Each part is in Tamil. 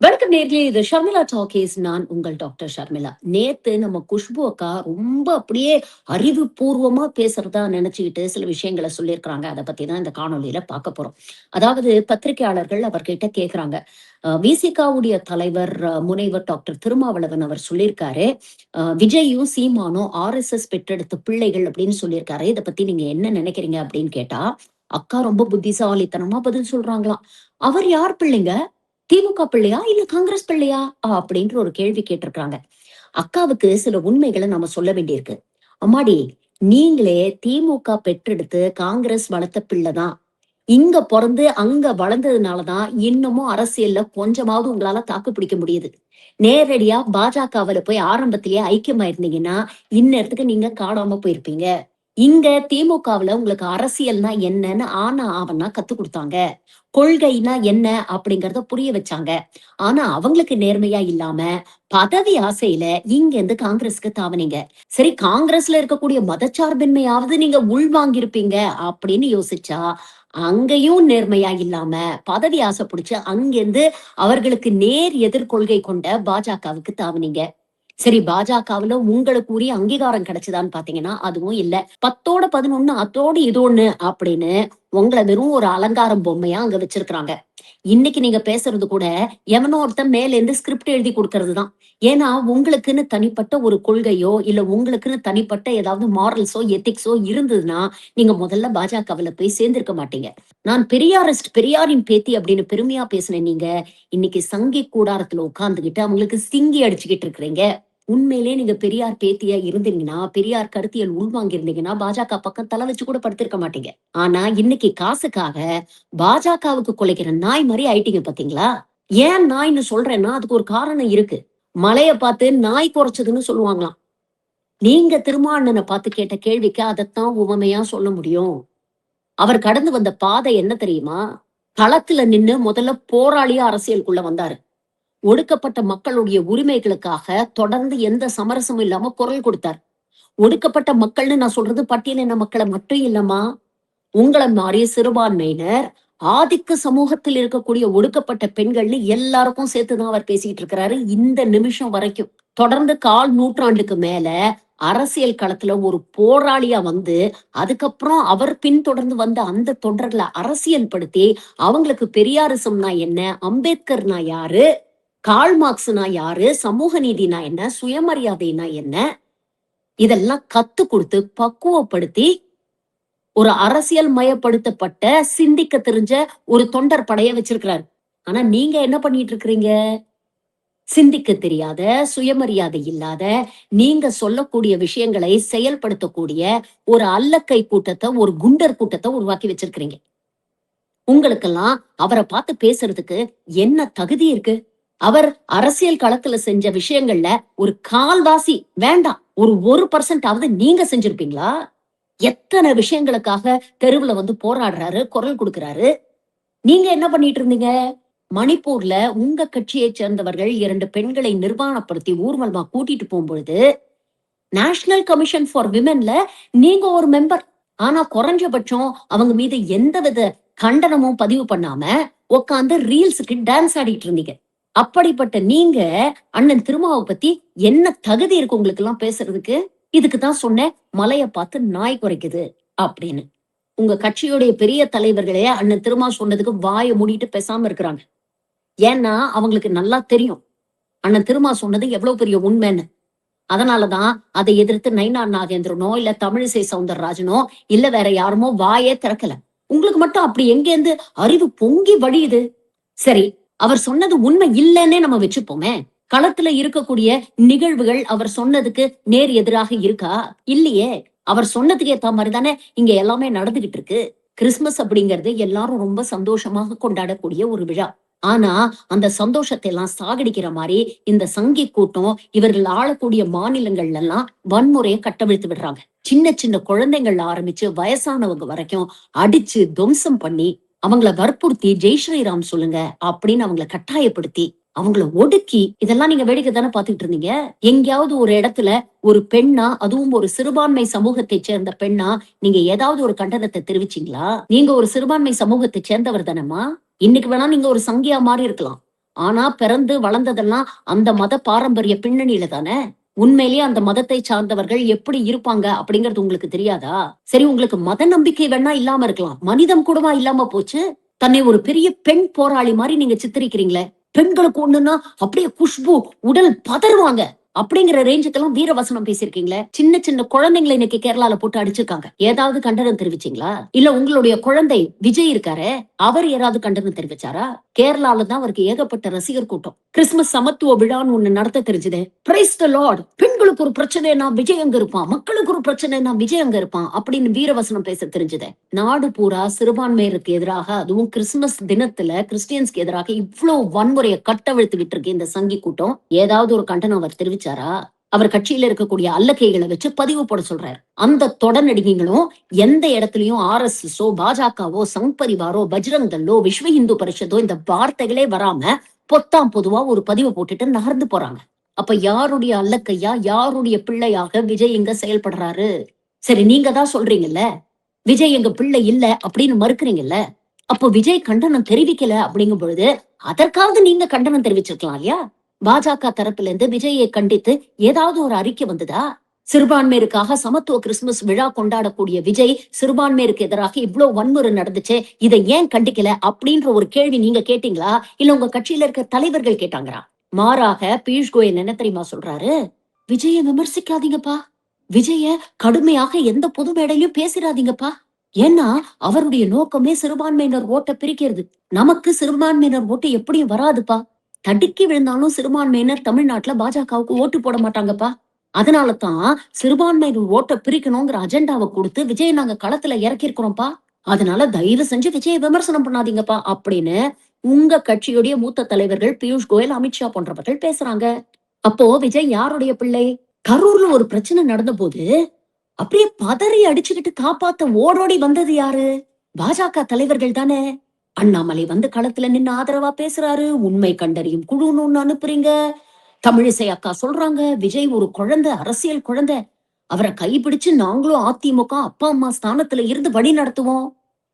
வணக்கம் நேர்களே, இது ஷர்மிளா டாக்கீஸ். நான் உங்கள் டாக்டர் ஷர்மிளா. நேத்து நம்ம குஷ்பு அக்கா ரொம்ப அப்படியே அறிவுபூர்வமா பேசுறதா நினைச்சுக்கிட்டு சில விஷயங்கள சொல்லியிருக்கிறாங்க. அத பத்தி தான் இந்த காணொளியில பார்க்க போறோம். அதாவது பத்திரிகையாளர்கள் அவர்கிட்ட கேட்குறாங்க. விசிகாவுடைய தலைவர் முனைவர் டாக்டர் திருமாவளவன் அவர் சொல்லியிருக்காரு, விஜயும் சீமானும் ஆர்எஸ்எஸ் பெற்றெடுத்த பிள்ளைகள் அப்படின்னு சொல்லியிருக்காரு. இத பத்தி நீங்க என்ன நினைக்கிறீங்க அப்படின்னு கேட்டா, அக்கா ரொம்ப புத்திசாலித்தனமா பதில் சொல்றாங்களாம். அவர் யார் பிள்ளைங்க? திமுக பிள்ளையா? இல்ல காங்கிரஸ் பிள்ளையா? அப்படின்ற ஒரு கேள்வி கேட்டிருக்காங்க. அக்காவுக்கு சில உண்மைகள நம்ம சொல்ல வேண்டியிருக்கு. அம்மாடி, நீங்களே திமுக பெற்றெடுத்து காங்கிரஸ் வளர்த்த பிள்ளை தான். இங்க பொறந்து அங்க வளர்ந்ததுனால தான் இன்னமும் அரசியல்ல கொஞ்சமாவது உங்களால தாக்கு பிடிக்க முடியுது. நேரடியா பாஜகவுல போய் ஆரம்பத்திலேயே ஐக்கியமாயிருந்தீங்கன்னா, இந்நேரத்துக்கு நீங்க காணாம போயிருப்பீங்க. இங்க திமுகவுல உங்களுக்கு அரசியல்னா என்னன்னு ஆனா ஆவன்னா கத்துக் குடுத்தாங்க. கொள்கைனா என்ன அப்படிங்கறத புரிய வச்சாங்க. ஆனா அவங்களுக்கு நேர்மையா இல்லாம, பதவி ஆசையில இங்க இருந்து காங்கிரஸ்க்கு தாவுனீங்க. சரி, காங்கிரஸ்ல இருக்கக்கூடிய மதச்சார்பின்மையாவது நீங்க உள்வாங்கியிருப்பீங்க அப்படின்னு யோசிச்சா, அங்கேயும் நேர்மையா இல்லாம, பதவி ஆசை புடிச்சு அங்கிருந்து அவர்களுக்கு நேர் எதிர் கொள்கை கொண்ட பாஜகவுக்கு தாவுனீங்க. சரி, பாஜகவுல உங்களுக்கு உரிய அங்கீகாரம் கிடைச்சதான்னு பாத்தீங்கன்னா, அதுவும் இல்ல. 10ஓட 11 அத்தோடு இது ஒண்ணு அப்படின்னு உங்கள வெறும் ஒரு அலங்காரம் பொம்மையா அங்க வச்சிருக்கிறாங்க. இன்னைக்கு நீங்க பேசுறது கூட எவனோ ஒருத்தன் மேல இருந்து ஸ்கிரிப்ட் எழுதி குடுக்கறது தான். ஏன்னா, உங்களுக்குன்னு தனிப்பட்ட ஒரு கொள்கையோ, இல்ல உங்களுக்குன்னு தனிப்பட்ட ஏதாவது மாரல்ஸோ, எத்திக்ஸோ இருந்ததுன்னா, நீங்க முதல்ல பாஜகவுல போய் சேர்ந்திருக்க மாட்டீங்க. நான் பெரியாரிஸ்ட், பெரியாரின் பேத்தி அப்படின்னு பெருமையா பேசின நீங்க, இன்னைக்கு சங்கி கூடாரத்துல உட்கார்ந்துகிட்டு அவங்களுக்கு சிங்கி அடிச்சுக்கிட்டு இருக்கிறீங்க. உண்மையிலேயே நீங்க பெரியார் பேத்தியா இருந்தீங்கன்னா, பெரியார் கருத்தியல் உள்வாங்கி இருந்தீங்கன்னா, பாஜக பக்கம் தலை வச்சு கூட படுத்திருக்க மாட்டீங்க. ஆனா இன்னைக்கு காசுக்காக பாஜகவுக்கு குலைக்கிற நாய் மாரி ஆயிட்டீங்க பாத்தீங்களா? ஏன் நாய்ன்னு சொல்றேன்னா, அதுக்கு ஒரு காரணம் இருக்கு. மலைய பார்த்து நாய் குறைச்சதுன்னு சொல்லுவாங்களாம். நீங்க திருமாவளவன பார்த்து கேட்ட கேள்விக்கு அதத்தான் உவமையா சொல்ல முடியும். அவர் கடந்து வந்த பாதை என்ன தெரியுமா? களத்துல நின்னு முதல்ல போராளியா அரசியலுக்குள்ள வந்தாரு. ஒடுக்கப்பட்ட மக்களுடைய உரிமைகளுக்காக தொடர்ந்து எந்த சமரசமும் இல்லாம குரல் கொடுத்தார். ஒடுக்கப்பட்ட மக்கள்னு நான் சொல்றது பட்டியலின மக்களை மட்டும் இல்லம்மா. உங்கள மாறிய சிறுபான்மையினர், ஆதிக்க சமூகத்தில் இருக்கக்கூடிய ஒடுக்கப்பட்ட பெண்கள்னு எல்லாருக்கும் சேர்த்துதான் அவர் பேசிட்டு இருக்கிறாரு இந்த நிமிஷம் வரைக்கும். தொடர்ந்து கால் நூற்றாண்டுக்கு மேல அரசியல் களத்துல ஒரு போராளியா வந்து, அதுக்கப்புறம் அவர் பின்தொடர்ந்து வந்த அந்த தொண்டர்களை அரசியல் படுத்தி, அவங்களுக்கு பெரியாரிசம்னா என்ன? அம்பேத்கர்னா யாரு? கால் மார்க்ஸ்னா யாரு? சமூக நீதினா என்ன? சுயமரியாதைனா என்ன? இதெல்லாம் கத்து குடுத்து, பக்குவப்படுத்தி, ஒரு அரசியல் மயப்படுத்தப்பட்ட, சிந்திக்க தெரிஞ்ச ஒரு தொண்டர் படைய வச்சிருக்கிறாரு. ஆனா நீங்க என்ன பண்ணிட்டு இருக்கிறீங்க? சிந்திக்க தெரியாத, சுயமரியாதை இல்லாத, நீங்க சொல்லக்கூடிய விஷயங்களை செயல்படுத்தக்கூடிய ஒரு அல்லக்கை கூட்டத்த, ஒரு குண்டர் கூட்டத்த உருவாக்கி வச்சிருக்கிறீங்க. உங்களுக்கெல்லாம் அவர பார்த்து பேசுறதுக்கு என்ன தகுதி இருக்கு? அவர் அரசியல் களத்துல செஞ்ச விஷயங்கள்ல ஒரு கால்வாசி வேண்டாம். ஒரு 1% நீங்க செஞ்சிருப்பீங்களா? எத்தன விஷயங்களுக்காக தெருவுல வந்து போராடுறாரு, குரல் குடுக்குறாரு. நீங்க என்ன பண்ணிட்டு இருந்தீங்க? மணிப்பூர்ல உங்க கட்சியைச் சேர்ந்தவர்கள் 2 பெண்களை நிர்வாணப்படுத்தி ஊர்வலமா கூட்டிட்டு போம்பொழுது, நேஷனல் கமிஷன் ஃபார் விமென்ல நீங்க ஒரு மெம்பர். ஆனா குறைஞ்சபட்சம் அவங்க மீது எந்தவித கண்டனமும் பதிவு பண்ணாம உட்கார்ந்து ரீல்ஸுக்கு டான்ஸ் ஆடிட்டு இருந்தீங்க. அப்படிப்பட்ட நீங்க அண்ணன் திருமாவை பத்தி என்ன தகுதி இருக்கு உங்களுக்கு எல்லாம் பேசுறதுக்கு? இதுக்கு தான் சொன்னேன், மலைய பார்த்து நாய் குறைக்குது அப்படின்னு. உங்க கட்சியுடைய பெரிய தலைவர்களே அண்ணன் திருமா சொன்னதுக்கு வாயை மூடிட்டு பேசாம இருக்கிறாங்க. ஏன்னா அவங்களுக்கு நல்லா தெரியும் அண்ணன் திருமா சொன்னது எவ்வளவு பெரிய உண்மைன்னு. அதனாலதான் அதை எதிர்த்து நயினார் நாகேந்திரனோ, இல்ல தமிழிசை சவுந்தரராஜனோ, இல்ல வேற யாருமோ வாயே திறக்கல. உங்களுக்கு மட்டும் அப்படி எங்கேருந்து அறிவு பொங்கி வழியுது? சரி, அவர் சொன்னது உண்மை இல்லைன்னே நம்ம வச்சுப்போமே. களத்துல இருக்கக்கூடிய நிகழ்வுகள் அவர் சொன்னதுக்கு நேர் எதிராக இருக்கா? இல்லையே. அவர் சொன்னதுக்கு ஏத்த மாதிரி தானே இங்க எல்லாமே நடந்துகிட்டு இருக்கு. கிறிஸ்துமஸ் அப்படிங்கிறது எல்லாரும் ரொம்ப சந்தோஷமாக கொண்டாடக்கூடிய ஒரு விழா. ஆனா அந்த சந்தோஷத்தை எல்லாம் சாகடிக்கிற மாதிரி இந்த சங்கி கூட்டம் இவர்கள் ஆளக்கூடிய மாநிலங்கள்ல எல்லாம் வன்முறையை கட்டவிழ்த்து விடுறாங்க. சின்ன சின்ன குழந்தைங்கள்ல ஆரம்பிச்சு வயசானவங்க வரைக்கும் அடிச்சு துவம்சம் பண்ணி அவங்கள வற்புறுத்தி ஜெய் ஸ்ரீராம் சொல்லுங்க அப்படின்னு அவங்கள கட்டாயப்படுத்தி அவங்கள ஒடுக்கி இதெல்லாம் நீங்க வேடிக்கை தானே பாத்துட்டு இருந்தீங்க. எங்கேயாவது ஒரு இடத்துல ஒரு பெண்ணா, அதுவும் ஒரு சிறுபான்மை சமூகத்தை சேர்ந்த பெண்ணா, நீங்க ஏதாவது ஒரு கண்டனத்தை தெரிவிச்சீங்களா? நீங்க ஒரு சிறுபான்மை சமூகத்தை சேர்ந்தவர் தானேம்மா. இன்னைக்கு வேணா நீங்க ஒரு சங்கியா மாறி இருக்கலாம். ஆனா பிறந்து வளர்ந்ததெல்லாம் அந்த மத பாரம்பரிய பின்னணியில தானே. உண்மையிலேயே அந்த மதத்தை சார்ந்தவர்கள் எப்படி இருப்பாங்க அப்படிங்கிறது உங்களுக்கு தெரியாதா? சரி, உங்களுக்கு மத நம்பிக்கை வேணா இல்லாம இருக்கலாம். மனிதம் கூடவா இல்லாம போச்சு? தன்னை ஒரு பெரிய பெண் போராளி மாரி நீங்க சித்தரிக்கிறீங்களே. பெண்களுக்கு ஒண்ணுன்னா அப்படியே குஷ்பு உடல் பதறுவாங்க. அப்படிங்கிற ரேஞ்சுக்கெல்லாம் வீரவசனம் பேசியிருக்கீங்களே. சின்ன சின்ன குழந்தைங்கள இன்னைக்கு கேரளால போட்டு அடிச்சிருக்காங்க. ஏதாவது கண்டனம் தெரிவிச்சீங்களா? இல்ல உங்களுடைய குழந்தை விஜய் இருக்காரே, அவர் யாராவது கண்டனம் தெரிவிச்சாரா? கேரளால தான் அவருக்கு ஏகப்பட்ட ரசிகர் கூட்டம். கிறிஸ்துமஸ் சமத்துவ விழான்னு ஒண்ணு நடத்த தெரிஞ்சதே. Praise the Lord. பெண்களுக்கு ஒரு பிரச்சனைனா விஜய் அங்க இருப்பான். மக்களுக்கு ஒரு பிரச்சனைனா விஜய் அங்க இருப்பான். அப்படின்னு வீரவசனம் பேச தெரிஞ்சதே. நாடு பூரா சிறுபான்மையருக்கு எதிராக, அதுவும் கிறிஸ்துமஸ் தினத்துல கிறிஸ்டியன்ஸ்க்கு எதிராக இவ்ளோ வன்முறையை கட்டவிழ்த்துக்கிட்டு இருக்கு இந்த சங்கி கூட்டம். ஏதாவது ஒரு கண்டனம் அவர் தெரிவிச்சாரா? அவர் கட்சியில இருக்கக்கூடிய அல்லக்கைகளை வச்சு பதிவு போட சொல்றாரு. அந்த தொடர் நடிகைகளும் எந்த இடத்துலயும் RSSஓ, பாஜகவோ, சங் பரிவாரோ, பஜ்ரங் தள்ளோ, விஸ்வ இந்து பரிஷத்தோ இந்த வார்த்தைகளே வராம பொத்தாம் பொதுவா ஒரு பதிவு போட்டுட்டு நகர்ந்து போறாங்க. அப்ப யாருடைய அல்லக்கையா, யாருடைய பிள்ளையாக விஜய் இங்க செயல்படுறாரு? சரி, நீங்க தான் சொல்றீங்கல்ல, விஜய் எங்க பிள்ளை இல்ல அப்படின்னு மறுக்கிறீங்கல்ல. அப்போ விஜய் கண்டனம் தெரிவிக்கல அப்படிங்கும் பொழுது அதற்காவது நீங்க கண்டனம் தெரிவிச்சிருக்கலாம் இல்லையா? பாஜக தரப்புல இருந்து விஜயை கண்டித்து ஏதாவது ஒரு அறிக்கை வந்ததா? சிறுபான்மையருக்காக சமத்துவ கிறிஸ்துமஸ் விழா கொண்டாடக்கூடிய விஜய் சிறுபான்மையருக்கு எதிராக இவ்வளவு வன்முறை நடந்துச்சு, இதை ஏன் கண்டிக்கல அப்படின்ற ஒரு கேள்வி நீங்க கேட்டீங்களா? இல்ல உங்க கட்சியில இருக்க தலைவர்கள் கேட்டாங்களா? மாறாக பியூஷ் கோயல் என்ன தெரியுமா சொல்றாரு? விஜய விமர்சிக்காதீங்கப்பா, விஜய கடுமையாக எந்த பொது மேடையிலும் பேசிடாதீங்கப்பா. ஏன்னா அவருடைய நோக்கமே சிறுபான்மையினர் ஓட்ட பிரிக்கிறது. நமக்கு சிறுபான்மையினர் ஓட்டு எப்படியும் வராதுப்பா. தடுக்கி விழுந்தாலும் சிறுபான்மையினர் தமிழ்நாட்டுல பாஜகவுக்கு ஓட்டு போட மாட்டாங்கப்பா. அதனாலதான் சிறுபான்மையினர் ஓட்ட பிரிக்கணுங்கிற அஜெண்டாவை கொடுத்து விஜய் நாங்க களத்துல இறக்கி இருக்கிறோம்ப்பா. அதனால தயவு செஞ்சு விஜயை விமர்சனம் பண்ணாதீங்கப்பா அப்படின்னு உங்க கட்சியுடைய மூத்த தலைவர்கள் பியூஷ் கோயல், அமித்ஷா போன்றவர்கள் பேசுறாங்க. அப்போ விஜய் யாருடைய பிள்ளை? கரூர்ல ஒரு பிரச்சனை நடந்த போது அப்படியே பதறி அடிச்சுக்கிட்டு காப்பாத்த ஓடோடி வந்தது யாரு? பாஜக தலைவர்கள் தானே. அண்ணாமலை வந்து களத்துல நின்னு ஆதரவா பேசுறாரு. உண்மை கண்டறியும் குழுன்னு ஒண்ணு அனுப்புறீங்க. தமிழிசை அக்கா சொல்றாங்க விஜய் ஒரு குழந்தை, அரசியல் குழந்தை. அவரை கைப்பிடிச்சு நாங்களும் அதிமுக அப்பா அம்மா ஸ்தானத்துல இருந்து வழி நடத்துவோம்.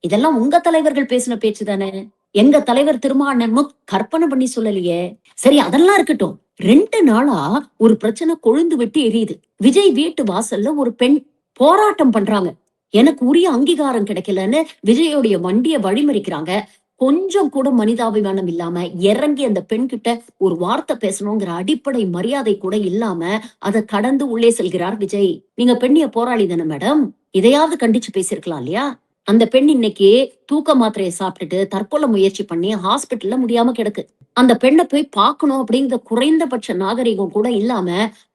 இதெல்லாம் உங்க தலைவர்கள் பேசின பேச்சு தானே. எங்க தலைவர் திருமாவளவன் கற்பனை பண்ணி சொல்லலையே. சரி, அதெல்லாம் இருக்கட்டும். 2 நாளா ஒரு பிரச்சனை கொழுந்து விட்டு எரியுது. விஜய் வீட்டு வாசல்ல ஒரு பெண் போராட்டம் பண்றாங்க. எனக்கு உரிய அங்கீகாரம் கிடைக்கலன்னு விஜயோடைய வண்டிய வழிமறிக்கிறாங்க. கொஞ்சம் கூட மனிதாபிமானம் இல்லாம இறங்கி அந்த பெண் கிட்ட ஒரு வார்த்தை பேசணுங்கிற அடிப்படை மரியாதை கூட இல்லாம அதை கடந்து உள்ளே செல்கிறார் விஜய். நீங்க பெண்ணிய போராளி தானே மேடம், இதையாவது கண்டிச்சு பேசிருக்கலாம் இல்லையா? அந்த பெண் இன்னைக்கு தூக்க மாத்திரையை சாப்பிட்டுட்டு தற்கொலை முயற்சி பண்ணி ஹாஸ்பிட்டல்ல முடியாம கிடக்கு. அந்த பெண்ணை போய் பார்க்கணும் அப்படிங்கிற குறைந்தபட்ச நாகரிகம் கூட இல்லாம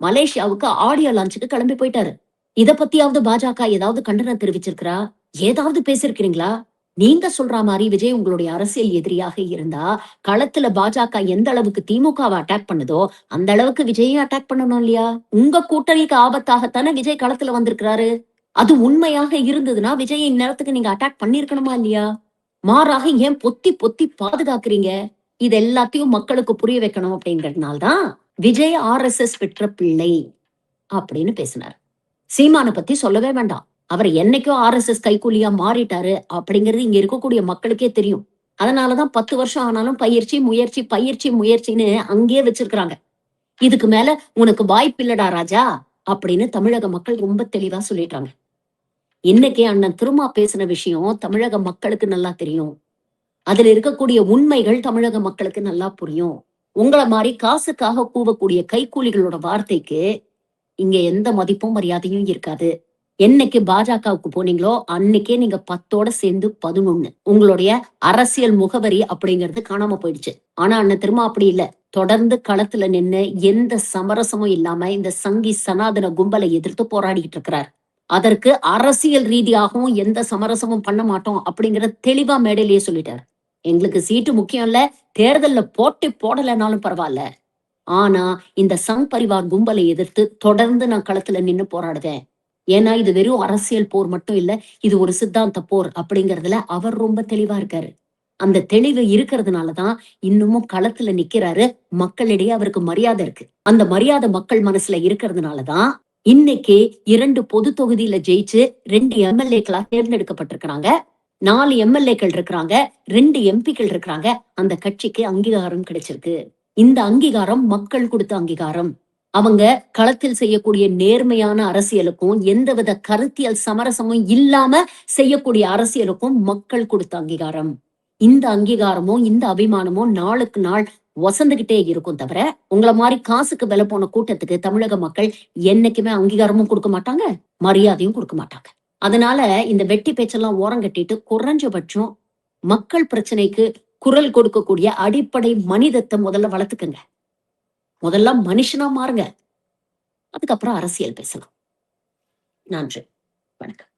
மலேசியாவுக்கு ஆடியோ லான்ச்சுக்கு கிளம்பி போயிட்டாரு. இத பத்தியாவது பாஜக ஏதாவது கண்டனம் தெரிவிச்சிருக்கிறா? ஏதாவது பேசிருக்கிறீங்களா? நீங்க சொல்ற மாதிரி விஜய் உங்களுடைய அரசியல் எதிரியாக இருந்தா களத்துல பாஜக எந்த அளவுக்கு திமுகவை அட்டாக் பண்ணுதோ அந்த அளவுக்கு விஜயும் அட்டாக் பண்ணணும் இல்லையா? உங்க கூட்டணிக்கு ஆபத்தாகத்தானே விஜய் களத்துல வந்திருக்கிறாரு. அது உண்மையாக இருந்ததுன்னா விஜய் இந்நேரத்துக்கு நீங்க அட்டாக் பண்ணிருக்கணுமா இல்லையா? மாறாக ஏன் பொத்தி பொத்தி பாதுகாக்கிறீங்க? இது எல்லாத்தையும் மக்களுக்கு புரிய வைக்கணும் அப்படிங்கறதுனால்தான் விஜய் RSS பெற்ற பிள்ளை அப்படின்னு பேசினார். சீமான பத்தி சொல்லவே வேண்டாம். அவர் என்னைக்கோ RSS கைக்கூலியா மாறிட்டாரு அப்படிங்கிறது இங்க இருக்கக்கூடிய மக்களுக்கே தெரியும். அதனாலதான் 10 வருஷம் ஆனாலும் பயிற்சி முயற்சி பயிற்சி முயற்சின்னு அங்கேயே வச்சிருக்கிறாங்க. இதுக்கு மேல உனக்கு வாய்ப்பில்லடா ராஜா அப்படின்னு தமிழக மக்கள் ரொம்ப தெளிவா சொல்லிட்டாங்க. இன்னைக்கு அண்ணன் திருமா பேசின விஷயம் தமிழக மக்களுக்கு நல்லா தெரியும். அதுல இருக்கக்கூடிய உண்மைகள் தமிழக மக்களுக்கு நல்லா புரியும். உங்களை மாதிரி காசுக்காக கூவக்கூடிய கைக்கூலிகளோட வார்த்தைக்கு இங்க எந்த மதிப்பும் மரியாதையும் இருக்காது. என்னைக்கு பாஜகவுக்கு போனீங்களோ அன்னைக்கே நீங்க 10ஓட சேர்ந்து 11. உங்களுடைய அரசியல் முகவரி அப்படிங்கிறது காணாம போயிடுச்சு. ஆனா அண்ணன் திரும்ப அப்படி இல்ல. தொடர்ந்து களத்துல நின்னு எந்த சமரசமும் இல்லாம இந்த சங்கி சனாதன கும்பலை எதிர்த்து போராடிட்டு இருக்கிறார். அதற்கு அரசியல் ரீதியாகவும் எந்த சமரசமும் பண்ண மாட்டோம் அப்படிங்கறத தெளிவா மேடையிலேயே சொல்லிட்டாரு. எங்களுக்கு சீட்டு முக்கியம் இல்ல, தேர்தல்ல போட்டி போடலைனாலும் பரவாயில்ல. ஆனா இந்த சங் பரிவார் கும்பலை எதிர்த்து தொடர்ந்து நான் களத்துல நின்னு போராடுவேன். ஏன்னா இது வெறும் அரசியல் போர் மட்டும் இல்ல, இது ஒரு சித்தாந்த போர் அப்படிங்கறதுல அவர் ரொம்ப தெளிவா இருக்காரு. அந்த தெளிவு இருக்கிறதுனாலதான் இன்னமும் களத்துல நிக்கிறாரு. மக்களிடையே அவருக்கு மரியாதை இருக்கு. அந்த மரியாதை மக்கள் மனசுல இருக்கிறதுனாலதான் இன்னைக்கு 2 பொது தொகுதியில ஜெயிச்சு 2 MLA-க்களா தேர்ந்தெடுக்கப்பட்டிருக்கிறாங்க. 4 எம்எல்ஏக்கள் இருக்கிறாங்க, 2 எம்பிக்கள் இருக்கிறாங்க. அந்த கட்சிக்கு அங்கீகாரம் கிடைச்சிருக்கு. இந்த அங்கீகாரம் மக்கள் குடுத்த அங்கீகாரம். அவங்க களத்தில் செய்யக்கூடிய நேர்மையான அரசியலுக்கும், எந்தவித கருத்தியல் சமரசமும் இல்லாம செய்யக்கூடிய அரசியலுக்கும் மக்கள் குடுத்த அங்கீகாரம். இந்த அங்கீகாரமும், இந்த அபிமானமும் நாளுக்கு நாள் ஒசந்துகிட்டே இருக்கும் தவிர, உங்கள மாரி காசுக்கு விலை போன கூட்டத்துக்கு தமிழக மக்கள் என்னைக்குமே அங்கீகாரமும் குடுக்க மாட்டாங்க, மரியாதையும் குடுக்க மாட்டாங்க. அதனால இந்த வெட்டி பேச்செல்லாம் ஓரங்கட்டிட்டு, குறைஞ்சபட்சம் மக்கள் பிரச்சனைக்கு குரல் கொடுக்கக்கூடிய அடிப்படை மனிதத்த முதல்ல வளர்த்துக்கங்க. முதல்ல மனுஷனா மாறுங்க. அதுக்கப்புறம் அரசியல் பேசலாம். நன்றி. வணக்கம்.